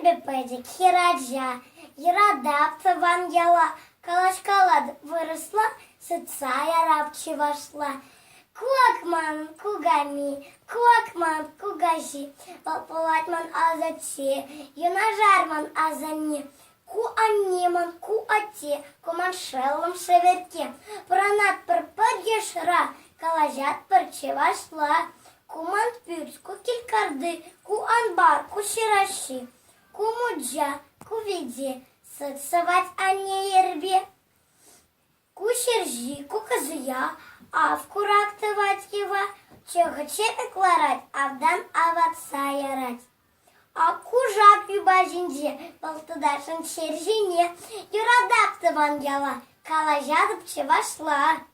бепедик хираджа, Ярадапта ван яла, Калашкала выросла, Сыцая рабчи вошла. Куакман кугами, куакман кугажи, Палпалатман азаче, Юнажарман азане, Куанеман куате, Куманшеллам шеверке, Пранат парпадьешра, Калажат парче вошла. Куман пюрс, кукелькарды, куанбар, кушираши, кумуджа, кувиде, сыцевать анне ербе, кушержи, куказуя, авкурактывать его, чехаче кларать, авдан аватса ярать. А кужак юбажинже, полтудашин чержине, юрадаптыван яла, калажадып вошла.